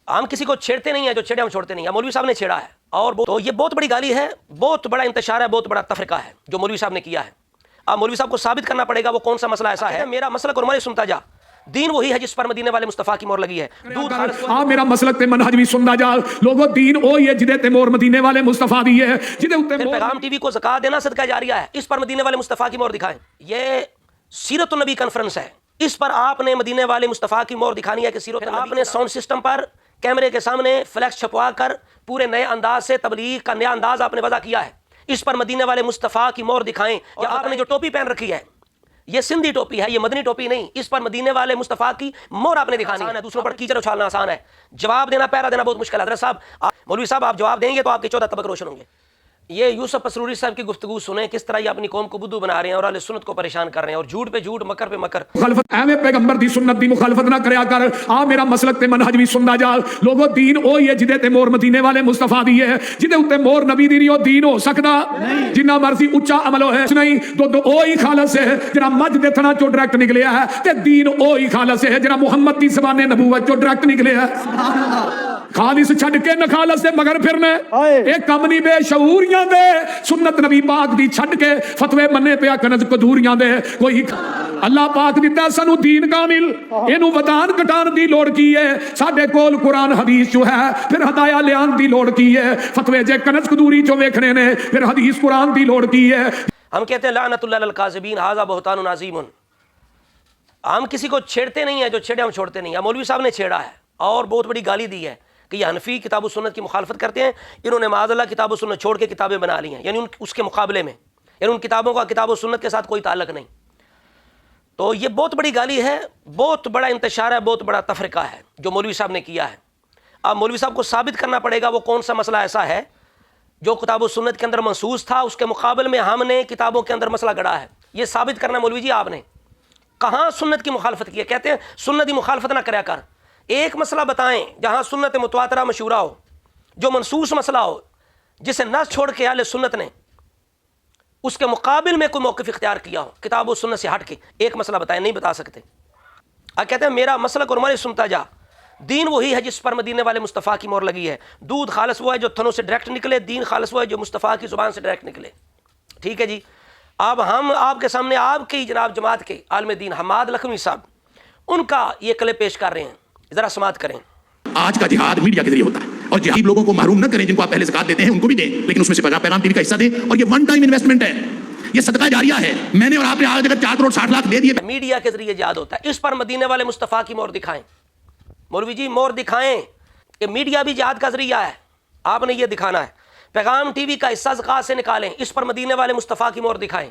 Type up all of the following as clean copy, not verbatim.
ہم کسی کو چھیڑتے نہیں ہیں، جو چھیڑے ہم چھوڑتے نہیں ہیں. مولوی صاحب نے چھیڑا ہے اور تو یہ بہت بڑی گالی ہے، بہت بڑا انتشار ہے، بہت بڑا تفرقہ ہے جو مولوی صاحب نے کیا ہے. اب مولوی صاحب کو ثابت کرنا پڑے گا وہ کون سا مسئلہ ایسا ہے. میرا مسلک اور سنتا جا، دین وہی ہے جس پر مدینے والے مصطفیٰ کی مہر لگی ہے. ہاں میرا مسلک تے منہج بھی سندا جا لوگو، دین وہی ہے جدے تے مہر مدینے والے مصطفیٰ دی ہے. جدے اوتے پھر پیغام ٹی وی کو زکات دینا صدقہ جاریہ ہے، اس پر مدینے والے مصطفیٰ کی مہر دکھائیں. یہ سیرت النبی کانفرنس ہے، اس پر آپ نے مدینے والے مصطفیٰ کی مہر دکھانی ہے کہ سیرت النبی. آپ نے ساؤنڈ سسٹم پر کیمرے کے سامنے فلیکس چھپوا کر پورے نئے انداز سے تبلیغ کا نیا انداز آپ نے وضع کیا ہے. اس پر مدینے والے مصطفیٰ کی مہر دکھائیں. یا آپ نے جو ٹوپی پہن رکھی ہے یہ سندھی ٹوپی ہے، یہ مدنی ٹوپی نہیں، اس پر مدینے والے مصطفیٰ کی مہر آپ نے دکھانی ہے. دوسروں پر کیچڑ اچھالنا آسان ہے، جواب دینا پہرا دینا بہت مشکل ہے. حضرت صاحب مولوی صاحب آپ جواب دیں گے تو آپ کے 14 طبق روشن ہوں گے. یہ یوسف پسروری صاحب کی گفتگو سنیں، کس طرح یہ اپنی قوم کو بدھو بنا رہے ہیں اور اہل سنت کو پریشان کر رہے ہیں، اور جھوٹ پہ جھوٹ، مکر پہ مکر. مخالفت ایویں پیغمبر دی سنت دی مخالفت نہ کریا کر. آ میرا مسلک تے منہج بھی سندا جا لوگو، دین وہی ہے جدے تے مہر مدینے والے مصطفیٰ دی ہے. جدے اوتے مہر نبی دی نہیں او دین ہو سکدا جنہ مرضی اونچا عمل ہے نہیں. دودھ وہی خالص ہے جڑا مجھ دے تھنا چوں ڈائریکٹ نکلیا ہے، تے دین وہی خالص ہے جڑا محمد دی زبان نبوت چوں ڈائریکٹ نکلیا ہے. سبحان اللہ. خالص چھڈ کے نہ خالص دے مگر پھرنے اے کم نہیں بے شعوریاں دے. سنت نبی پاک دی چھڈ کے فتوی منے پیا کنز قدوریاں دے. کوئی اللہ پاک دیتا سانو دین کامل، اینو ودان کٹان دی لوڑ کی ہے. ساڈے کول قرآن حدیث جو ہے، پھر ہدایا لیان دی لوڑ کی ہے. فتوی جے کنز قدوری جو ویکھنے نے، پھر حدیث قرآن دی لوڑ کی ہے. ہم کہتے ہیں لعنت اللہ للکاذبین ھذا بہتان عظیم. ہم کسی کو چھیڑتے نہیں ہیں، جو چھیڑے ہم چھوڑتے نہیں ہیں. مولوی صاحب نے چھیڑا ہے اور بہت بڑی گالی دی ہے کہ یہ حنفی کتاب و سنت کی مخالفت کرتے ہیں. انہوں نے معاذ اللہ کتاب و سنت چھوڑ کے کتابیں بنا لی ہیں، یعنی اس کے مقابلے میں، یعنی ان کتابوں کا کتاب و سنت کے ساتھ کوئی تعلق نہیں. تو یہ بہت بڑی گالی ہے، بہت بڑا انتشار ہے، بہت بڑا تفرقہ ہے جو مولوی صاحب نے کیا ہے. اب مولوی صاحب کو ثابت کرنا پڑے گا وہ کون سا مسئلہ ایسا ہے جو کتاب و سنت کے اندر منصوص تھا، اس کے مقابل میں ہم نے کتابوں کے اندر مسئلہ گڑا ہے. یہ ثابت کرنا مولوی جی آپ نے کہاں سنت کی مخالفت کی ہے. کہتے ہیں سنت کی مخالفت نہ کریا کر. ایک مسئلہ بتائیں جہاں سنت متواترہ مشہورہ ہو، جو منصوص مسئلہ ہو، جسے نہ چھوڑ کے اہل سنت نے اس کے مقابل میں کوئی موقف اختیار کیا ہو کتاب و سنت سے ہٹ کے. ایک مسئلہ بتائیں، نہیں بتا سکتے. اب کہتے ہیں میرا مسلک اور ہماری سنتا جا، دین وہی ہے جس پر مدینے والے مصطفیٰ کی مہر لگی ہے. دودھ خالص وہ ہے جو تھنوں سے ڈائریکٹ نکلے، دین خالص وہ ہے جو مصطفیٰ کی زبان سے ڈائریکٹ نکلے. ٹھیک ہے جی. اب ہم آپ کے سامنے آپ کی جناب جماعت کے عالم دین حماد لکھنوی صاحب ان کا یہ کلپ پیش کر رہے ہیں، ذرا سماعت کریں. آج کا جہاد میڈیا کے ذریعے ہوتا ہے، اور جہاد لوگوں کو محروم نہ کریں. جن کو آپ پہلے زکات دیتے ہیں ان کو بھی دیں، لیکن اس میں سے پیغام ٹی وی کا حصہ دیں. اور یہ ون ٹائم انویسٹمنٹ ہے، یہ صدقہ جاریہ ہے. میں نے اور آپ نے آج اگر 4 کروڑ 60 لاکھ دے دیے. میڈیا کے ذریعے جہاد ہوتا ہے، اس پر مدینے والے مصطفیٰ کی مہر دکھائیں. مولوی جی مہر دکھائیں کہ میڈیا بھی جہاد کا ذریعہ ہے، آپ نے یہ دکھانا ہے. پیغام ٹی وی کا حصہ زکات سے نکالیں، اس پر مدینے والے مصطفیٰ کی مہر دکھائیں.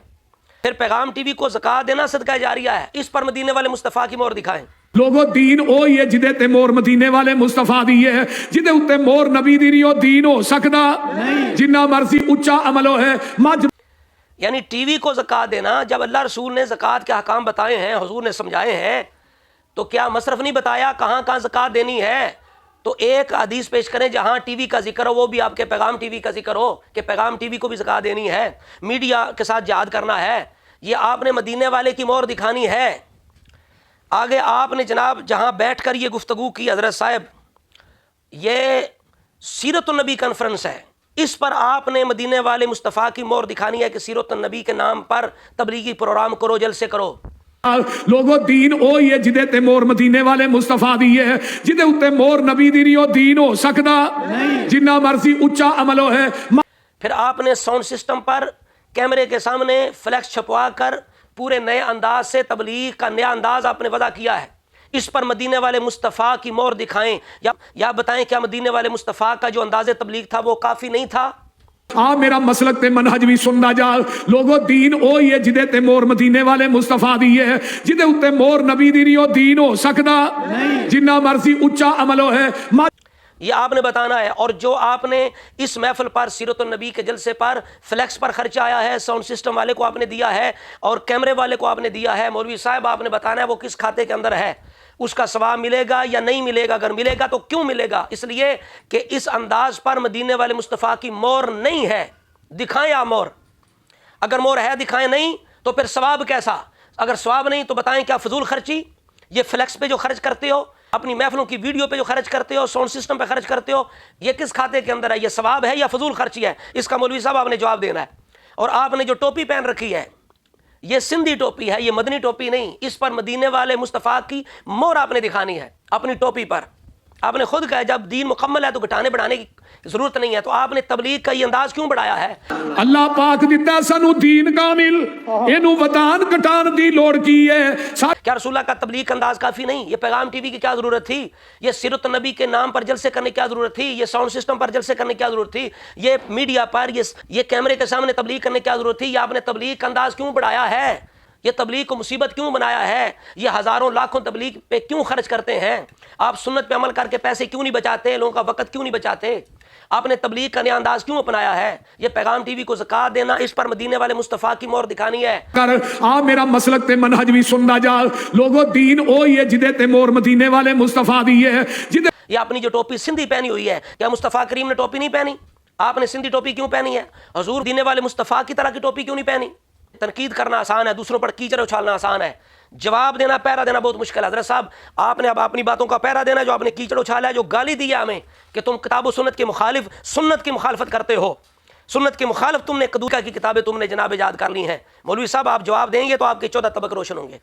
پھر پیغام ٹی وی کو زکات دینا صدقہ جاریہ ہے، اس پر مدینے والے مصطفیٰ کی مہر دکھائیں. لوگو، دین وہی ہے جدے تے مہر مدینے والے مصطفیٰ دی ہے. جدے اوتے مہر نبی دی نہیں او دین ہو سکدا جنہ مرضی اونچا عمل ہے. مجھ یعنی ٹی وی کو زکات دینا، جب اللہ رسول نے زکات کے احکام بتائے ہیں، حضور نے سمجھائے ہیں، تو کیا مصرف نہیں بتایا کہاں کہاں زکات دینی ہے؟ تو ایک حدیث پیش کریں جہاں ٹی وی کا ذکر ہو، وہ بھی آپ کے پیغام ٹی وی کا ذکر ہو کہ پیغام ٹی وی کو بھی زکات دینی ہے، میڈیا کے ساتھ جہاد کرنا ہے. یہ آپ نے مدینے والے کی مہر دکھانی ہے. آگے آپ نے جناب جہاں بیٹھ کر یہ گفتگو کی حضرت صاحب، یہ سیرت النبی کانفرنس ہے، اس پر آپ نے مدینے والے مصطفیٰ کی مہر دکھانی ہے کہ سیرت النبی کے نام پر تبلیغی پروگرام کرو، جلسے کرو. لوگو، دین وہی ہے جدے تے مہر مدینے والے مصطفیٰ دی ہے. جدے اوتے مہر نبی دی نہیں او دین ہو سکدا جنہ مرضی اونچا عمل ہے. پھر آپ نے ساؤنڈ سسٹم پر کیمرے کے سامنے فلیکس چھپوا کر پورے نئے انداز سے تبلیغ کا نیا انداز آپ نے وضع کیا ہے. اس پر مدینے والے مصطفیٰ کی مہر دکھائیں یا بتائیں کیا مدینے والے مصطفیٰ کا جو انداز تبلیغ تھا وہ کافی نہیں تھا؟ آ میرا مسلک تے منہج بھی سندا جا لوگو، دین وہی ہے جدے تے مہر مدینے والے مصطفیٰ دی ہے. جدے اوتے مہر نبی دی نہیں او دین ہو سکدا جنہ مرضی اونچا عمل ہے. یہ آپ نے بتانا ہے. اور جو آپ نے اس محفل پر سیرت النبی کے جلسے پر فلیکس پر خرچہ آیا ہے، ساؤنڈ سسٹم والے کو آپ نے دیا ہے اور کیمرے والے کو آپ نے دیا ہے، مولوی صاحب آپ نے بتانا ہے وہ کس کھاتے کے اندر ہے، اس کا ثواب ملے گا یا نہیں ملے گا. اگر ملے گا تو کیوں ملے گا؟ اس لیے کہ اس انداز پر مدینے والے مصطفیٰ کی مہر نہیں ہے. دکھائیں آپ مہر، اگر مہر ہے دکھائیں، نہیں تو پھر ثواب کیسا؟ اگر ثواب نہیں تو بتائیں کیا فضول خرچی؟ یہ فلیکس پہ جو خرچ کرتے ہو اپنی محفلوں کی ویڈیو پہ جو خرچ کرتے ہو، ساؤنڈ سسٹم پہ خرچ کرتے ہو، یہ کس کھاتے کے اندر ہے؟ یہ ثواب ہے یا فضول خرچی ہے؟ اس کا مولوی صاحب آپ نے جواب دینا ہے۔ اور آپ نے جو ٹوپی پہن رکھی ہے، یہ سندھی ٹوپی ہے، یہ مدنی ٹوپی نہیں، اس پر مدینے والے مصطفیٰ کی مہر آپ نے دکھانی ہے اپنی ٹوپی پر۔ آپ نے خود کہا جب دین مکمل ہے تو گھٹانے بڑھانے کی ضرورت نہیں ہے، تو آپ نے تبلیغ کا یہ انداز کیوں بڑھایا ہے؟ اللہ پاک دیتا سانو دین کامل، اینو ودان کٹان دی لوڑ کی ہے۔ کیا رسول اللہ کا تبلیغ کا انداز کافی نہیں؟ یہ پیغام ٹی وی کی کیا ضرورت تھی؟ یہ سیرت النبی کے نام پر جلسے کرنے کی کیا ضرورت تھی؟ یہ ساؤنڈ سسٹم پر جلسے کرنے کی کیا ضرورت تھی؟ یہ میڈیا پر یہ کیمرے کے سامنے تبلیغ کرنے کی کیا ضرورت تھی؟ یہ آپ نے تبلیغ کا انداز کیوں بڑھایا ہے؟ یہ تبلیغ کو مصیبت کیوں بنایا ہے؟ یہ ہزاروں لاکھوں تبلیغ پہ کیوں خرچ کرتے ہیں؟ آپ سنت پہ عمل کر کے پیسے کیوں نہیں بچاتے؟ لوگوں کا وقت کیوں نہیں بچاتے؟ آپ نے تبلیغ کا نیا انداز کیوں اپنایا ہے؟ یہ پیغام ٹی وی کو زکات دینا، اس پر مدینے والے مصطفیٰ کی مہر دکھانی ہے۔ کر آ میرا مسلک تے منہج بھی سندا جا، لوگو دین اوہی ہے جدے تے مہر مدینے والے مصطفیٰ دی ہے۔ جدے یہ اپنی جو ٹوپی سندھی پہنی ہوئی ہے، کیا مصطفیٰ کریم نے ٹوپی نہیں پہنی؟ آپ نے سندھی ٹوپی کیوں پہنی ہے؟ حضور دینے والے مصطفیٰ کی طرح کی ٹوپی کیوں نہیں پہنی؟ تنقید کرنا آسان ہے، دوسروں پر کیچڑ اچھالنا آسان ہے، جواب دینا، پہرا دینا بہت مشکل ہے۔ حضرت صاحب آپ نے اب اپنی باتوں کا پہرا دینا، جو آپ نے کیچڑ اچھالا ہے، جو گالی دی ہے ہمیں کہ تم کتاب و سنت کے مخالف، سنت کی مخالفت کرتے ہو، سنت کے مخالف تم نے قدوکا کی کتابیں تم نے جناب ایجاد کر لی ہیں۔ مولوی صاحب آپ جواب دیں گے تو آپ کے 14 طبق روشن ہوں گے۔